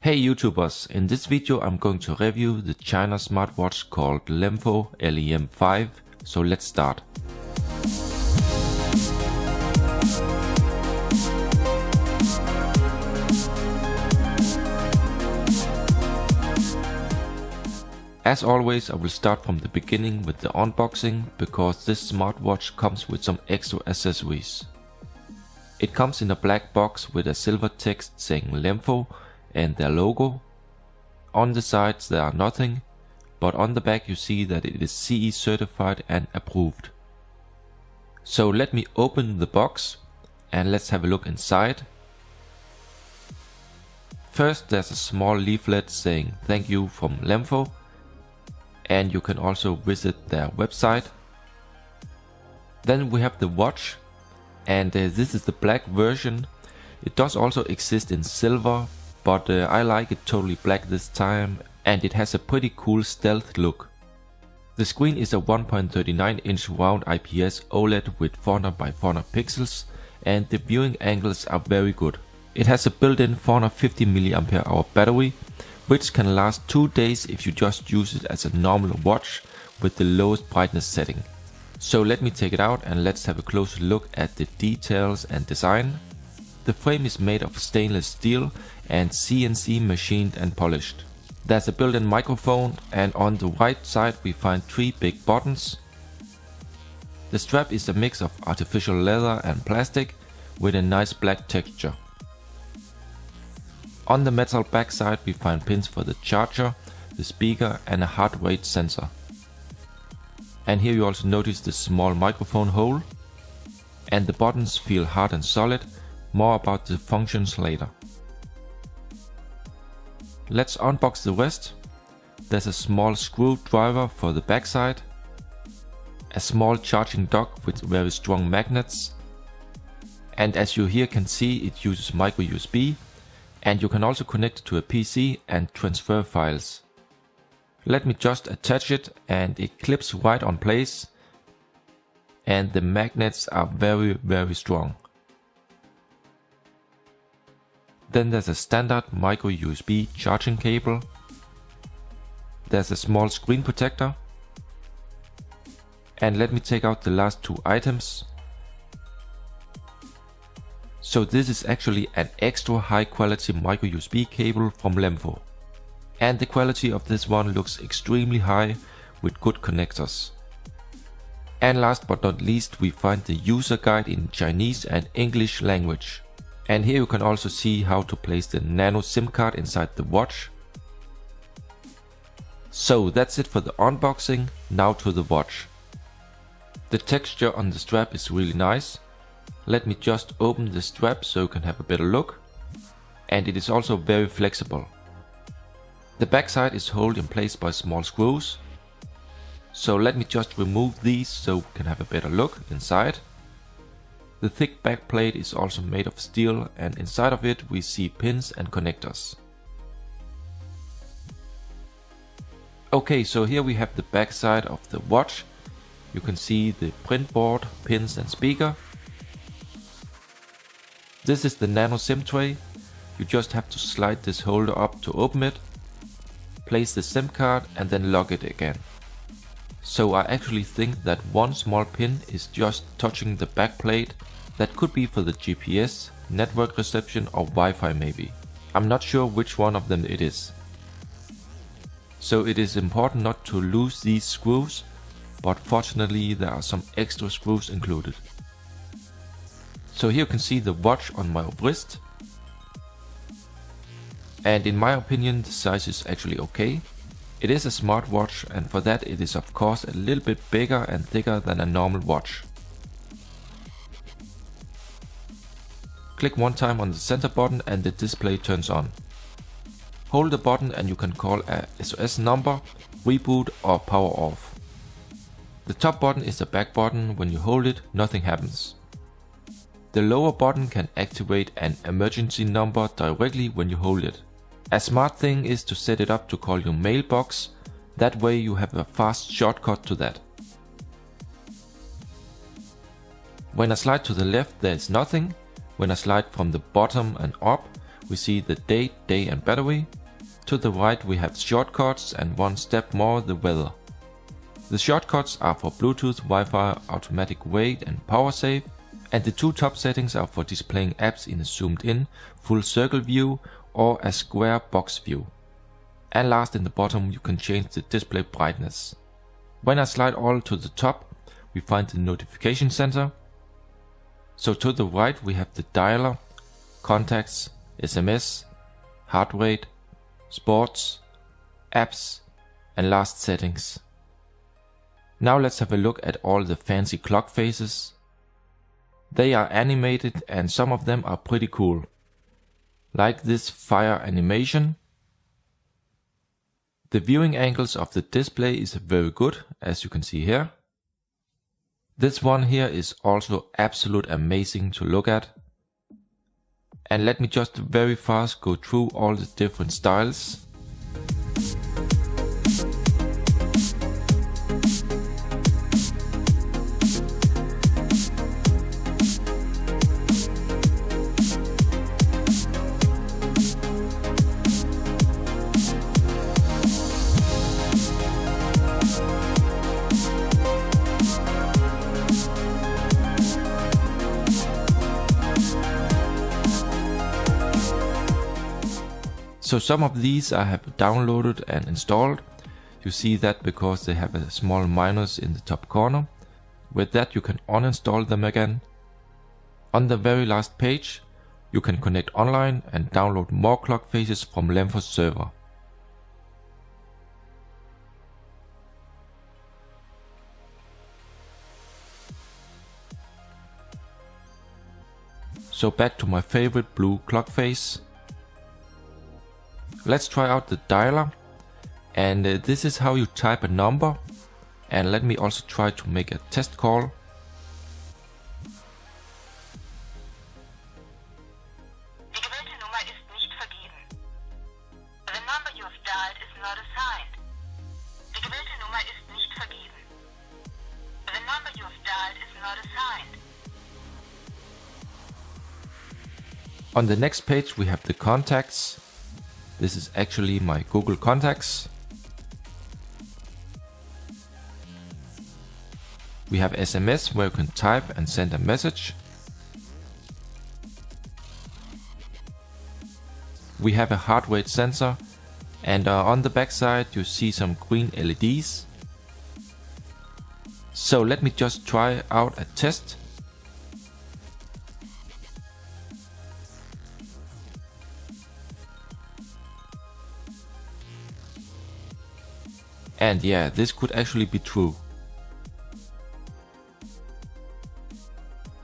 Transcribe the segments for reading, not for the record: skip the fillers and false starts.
Hey YouTubers, in this video I'm going to review the China smartwatch called Lemfo LEM5, so let's start. As always, I will start from the beginning with the unboxing, because this smartwatch comes with some extra accessories. It comes in a black box with a silver text saying Lemfo and their logo. On the sides there are nothing, but on the back you see that it is CE certified and approved. So let me open the box and let's have a look inside. First there's a small leaflet saying thank you from Lemfo, and you can also visit their website. Then we have the watch, and this is the black version. It does also exist in silver, but I like it totally black this time, and it has a pretty cool stealth look. The screen is a 1.39 inch round IPS OLED with 400 by 400 pixels, and the viewing angles are very good. It has a built-in 450 mAh battery, which can last 2 days if you just use it as a normal watch with the lowest brightness setting. So let me take it out and let's have a closer look at the details and design. The frame is made of stainless steel and CNC machined and polished. There's a built-in microphone, and on the right side we find 3 big buttons. The strap is a mix of artificial leather and plastic with a nice black texture. On the metal backside we find pins for the charger, the speaker and a heart rate sensor. And here you also notice the small microphone hole. And the buttons feel hard and solid. More about the functions later. Let's unbox the rest. There's a small screwdriver for the backside, a small charging dock with very strong magnets, and as you here can see, it uses micro USB, and you can also connect it to a PC and transfer files. Let me just attach it, and it clips right on place, and the magnets are very strong. Then there's a standard micro USB charging cable. There's a small screen protector. And let me take out the last 2 items. So this is actually an extra high quality micro USB cable from Lemfo. And the quality of this one looks extremely high with good connectors. And last but not least, we find the user guide in Chinese and English language. And here you can also see how to place the nano SIM card inside the watch. So that's it for the unboxing. Now to the watch. The texture on the strap is really nice. Let me just open the strap so you can have a better look. And it is also very flexible. The backside is held in place by small screws. So let me just remove these so we can have a better look inside. The thick back plate is also made of steel, and inside of it we see pins and connectors. Okay, so here we have the back side of the watch. You can see the print board, pins and speaker. This is the nano SIM tray. You just have to slide this holder up to open it, place the SIM card and then lock it again. So I actually think that one small pin is just touching the back plate. That could be for the GPS, network reception or Wi-Fi maybe. I'm not sure which one of them it is. So it is important not to lose these screws, but fortunately there are some extra screws included. So here you can see the watch on my wrist. And in my opinion the size is actually okay. It is a smartwatch, and for that it is of course a little bit bigger and thicker than a normal watch. Click one time on the center button and the display turns on. Hold the button and you can call a SOS number, reboot or power off. The top button is the back button. When you hold it, nothing happens. The lower button can activate an emergency number directly when you hold it. A smart thing is to set it up to call your mailbox. That way you have a fast shortcut to that. When I slide to the left there is nothing. When I slide from the bottom and up, we see the date, day and battery. To the right we have shortcuts and one step more, the weather. The shortcuts are for Bluetooth, Wi-Fi, automatic wait and power save, and the two top settings are for displaying apps in a zoomed in, full circle view or a square box view. And last in the bottom you can change the display brightness. When I slide all to the top, we find the notification center. So to the right we have the dialer, contacts, SMS, heart rate, sports, apps and last settings. Now let's have a look at all the fancy clock faces. They are animated and some of them are pretty cool. Like this fire animation. The viewing angles of the display is very good, as you can see here. This one here is also absolute amazing to look at. And let me just very fast go through all the different styles. So some of these I have downloaded and installed. You see that because they have a small minus in the top corner. With that you can uninstall them again. On the very last page you can connect online and download more clock faces from Lemfo's server. So back to my favorite blue clock face. Let's try out the dialer, and this is how you type a number, and let me also try to make a test call. Die gewählte Nummer ist nicht vergeben. The number you have dialed is not assigned. Die gewählte Nummer ist nicht vergeben. The number you have dialed is not assigned. On the next page we have the contacts. This is actually my Google Contacts. We have SMS where you can type and send a message. We have a heart rate sensor, and on the back side you see some green LEDs. So let me just try out a test. And yeah, this could actually be true.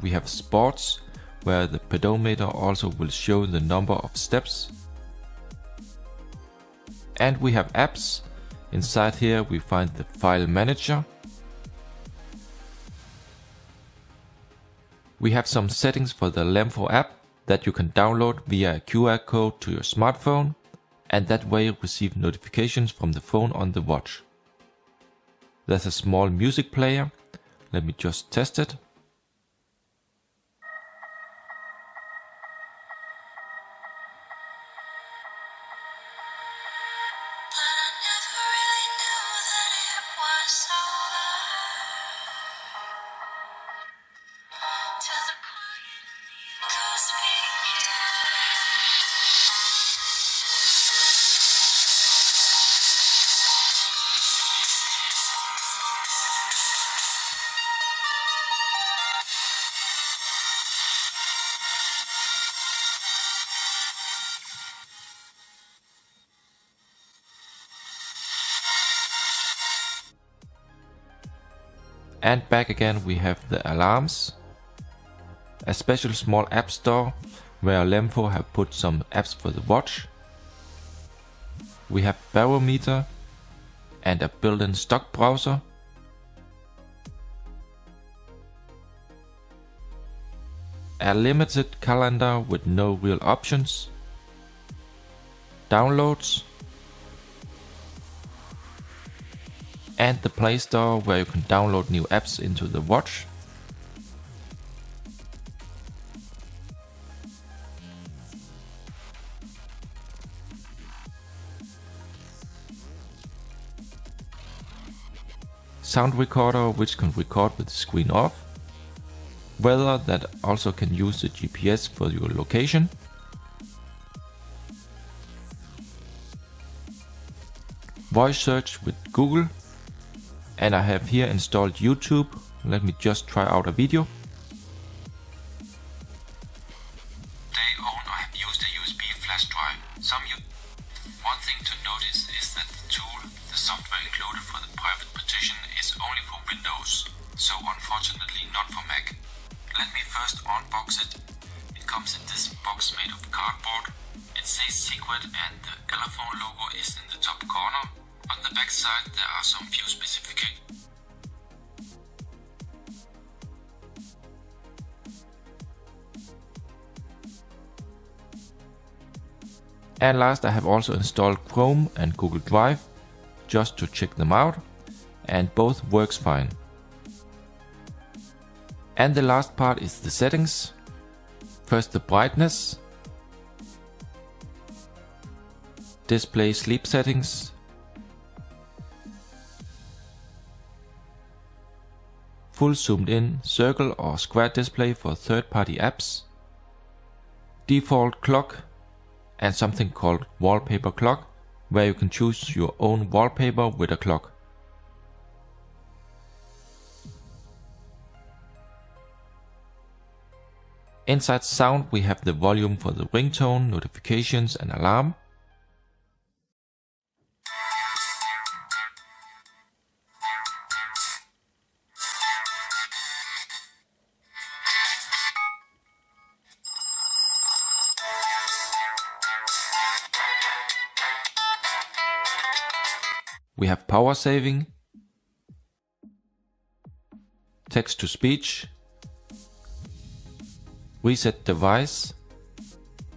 We have sports, where the pedometer also will show the number of steps. And we have apps. Inside here we find the file manager. We have some settings for the Lemfo app that you can download via a QR code to your smartphone, and that way receive notifications from the phone on the watch. There's a small music player. Let me just test it. And back again we have the alarms, a special small app store where Lemfo have put some apps for the watch. We have barometer and a built-in stock browser. A limited calendar with no real options. Downloads. And the Play Store where you can download new apps into the watch. sound recorder which can record with the screen off, weather that also can use the GPS for your location, voice search with Google, and I have here installed YouTube. Let me just try out a video. They own or have used a USB flash drive. One thing to notice is that the tool, the software included for the private partition, is only for Windows, so unfortunately not for Mac. Let me first unbox it. It comes in this box made of cardboard. It says Secret and the Elephone logo is in the top corner. On the back side there are some few specifications. And last, I have also installed Chrome and Google Drive just to check them out, and both works fine. And the last part is the settings. First the brightness, display sleep settings, full zoomed in circle or square display for third-party apps, default clock, and something called wallpaper clock, where you can choose your own wallpaper with a clock. Inside sound we have the volume for the ringtone, notifications and alarm. We have power saving, text to speech, reset device,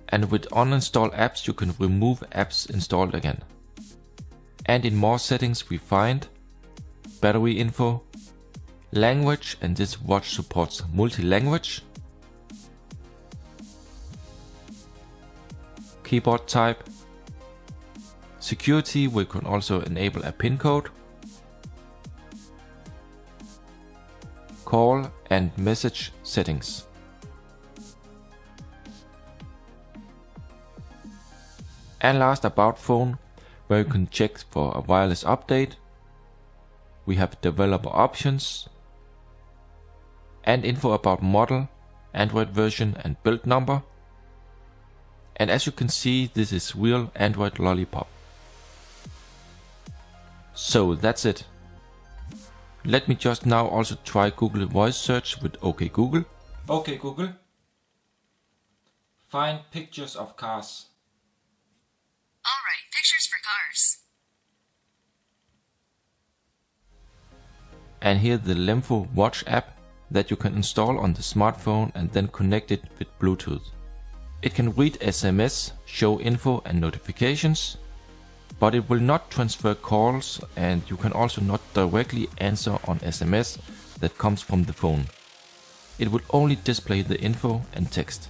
and with uninstall apps you can remove apps installed again. And in more settings we find battery info, language, and this watch supports multi-language, keyboard type, security, we can also enable a PIN code, call and message settings. And last, about phone, where you can check for a wireless update. We have developer options and info about model, Android version and build number. And as you can see, this is real Android Lollipop. So that's it. Let me just now also try Google voice search with OK Google. OK Google, find pictures of cars. Alright, pictures for cars. And here the Lemfo Watch app that you can install on the smartphone and then connect it with Bluetooth. It can read SMS, show info and notifications, but it will not transfer calls, and you can also not directly answer on SMS that comes from the phone. It will only display the info and text.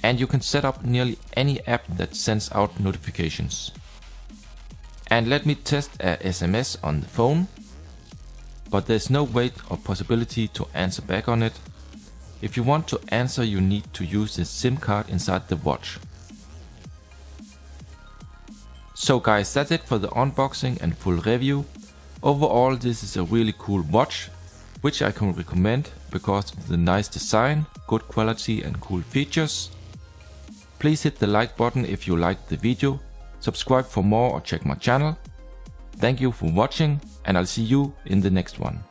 And you can set up nearly any app that sends out notifications. And let me test a SMS on the phone, but there's no way or possibility to answer back on it. If you want to answer, you need to use the SIM card inside the watch. So guys, that's it for the unboxing and full review. Overall, this is a really cool watch, which I can recommend because of the nice design, good quality and cool features. Please hit the like button if you liked the video, subscribe for more or check my channel. Thank you for watching, and I'll see you in the next one.